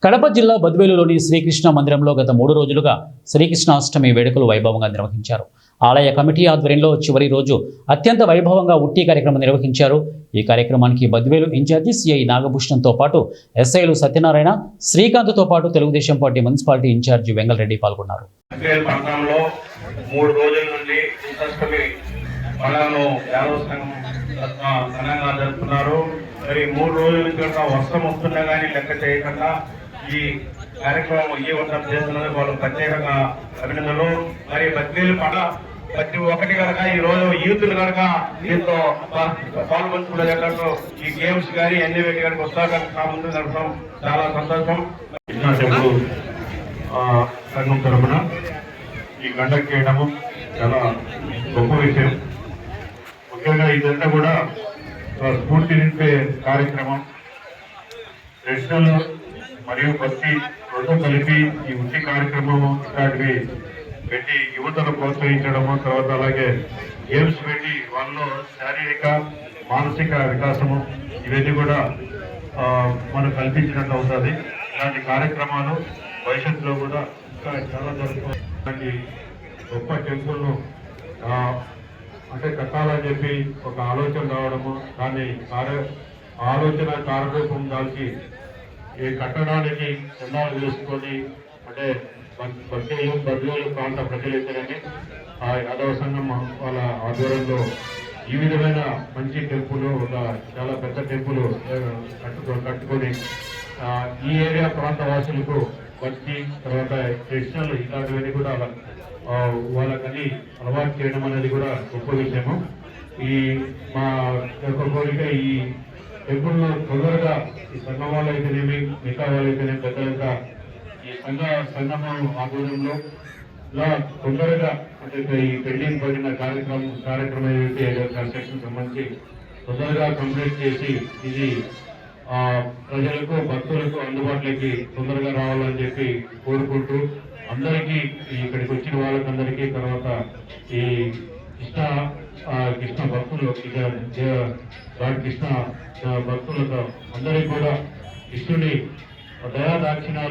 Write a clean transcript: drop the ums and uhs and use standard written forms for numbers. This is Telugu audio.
కడప జిల్లా బద్వేలులోని శ్రీకృష్ణ మందిరంలో గత 3 రోజులుగా శ్రీకృష్ణాష్టమి వేడుకలు వైభవంగా నిర్వహించారు. ఆలయ కమిటీ ఆధ్వర్యంలో చివరి రోజు అత్యంత వైభవంగా ఉట్టి కార్యక్రమం నిర్వహించారు. ఈ కార్యక్రమానికి బద్వేలు ఇన్ఛార్జి సిఐ నాగభూషణంతో పాటు ఎస్ఐలు సత్యనారాయణ, శ్రీకాంత్తో పాటు Telugu Desam party municipality in charge Vengala Reddy పాల్గొన్నారు. మరి 3 రోజుల నుంచి వర్షం వస్తున్నా కానీ లెక్క చేయకుండా ఈ కార్యక్రమం విజయవంతం చేస్తున్నందుకు వాళ్ళు ప్రత్యేకంగా అభినందనలు. మరి బద్వేలు ప్రతి ఒక్కటి కనుక ఈ రోజు యూత్లు కనుక దీంతో పాల్గొంటున్నట్టు ఈ గేమ్స్ కానీ అన్ని వేటి కనుక ఉత్సాహంగా ముందు నడపడం చాలా సంతోషం. సంఘం తరఫున ఈ కండక్ట్ చేయడము చాలా గొప్ప విషయం. ముఖ్యంగా ఇదంతా కూడా స్ఫూర్తి నింపే కార్యక్రమం. ట్రెడిషనల్ మరియు భక్తి రెండు కలిపి ఈ ఉట్టి కార్యక్రమము ఇట్లాంటివి పెట్టి యువతను ప్రోత్సహించడము, తర్వాత అలాగే గేమ్స్ పెట్టి వాళ్ళలో శారీరక మానసిక వికాసము ఇవన్నీ కూడా మనం కల్పించినట్టు అవుతుంది. ఇలాంటి కార్యక్రమాలు భవిష్యత్తులో కూడా ఇంకా చాలా జరుగుతుంది. గొప్ప టెంపుల్ను అంటే కట్టాలని చెప్పి ఒక ఆలోచన రావడము, దాన్ని ఆలోచన కార్యరూపం దాల్చి ఈ కట్టడానికి చందాలు వేసుకొని అంటే బద్వేలు ప్రాంత ప్రజలైతేనే యాదవ సంఘం వాళ్ళ ఆధ్వర్యంలో ఈ విధమైన మంచి టెంపుల్, ఒక చాలా పెద్ద టెంపుల్ కట్టుకొని ఈ ఏరియా ప్రాంత వాసులకు భక్తి, తర్వాత ట్రెడిషనల్ ఇలాంటివన్నీ కూడా వాళ్ళకని అలవాటు చేయడం అనేది కూడా గొప్ప విషయము. ఈ మా యొక్క కోరిక ఈ టెంపుల్లో తొందరగా ఈ సంఘం వాళ్ళు అయితేనేమి, మిగతా వాళ్ళు అయితేనేమి, పెద్దలంతా ఈ సంఘము ఆధ్వర్యంలో ఇలా తొందరగా అంటే ఈ పెండింగ్ పడిన కార్యక్రమం ఏదైతే కన్స్ట్రక్షన్ సంబంధించి తొందరగా కంప్లీట్ చేసి ఇది ప్రజలకు, భక్తులకు అందుబాటులోకి తొందరగా రావాలని చెప్పి కోరుకుంటూ అందరికీ ఇక్కడికి వచ్చిన వాళ్ళకందరికీ, తర్వాత ఈ కృష్ణ భక్తులు కృష్ణ భక్తులతో అందరికీ కూడా కృష్ణుని దయాదాక్షిణాలు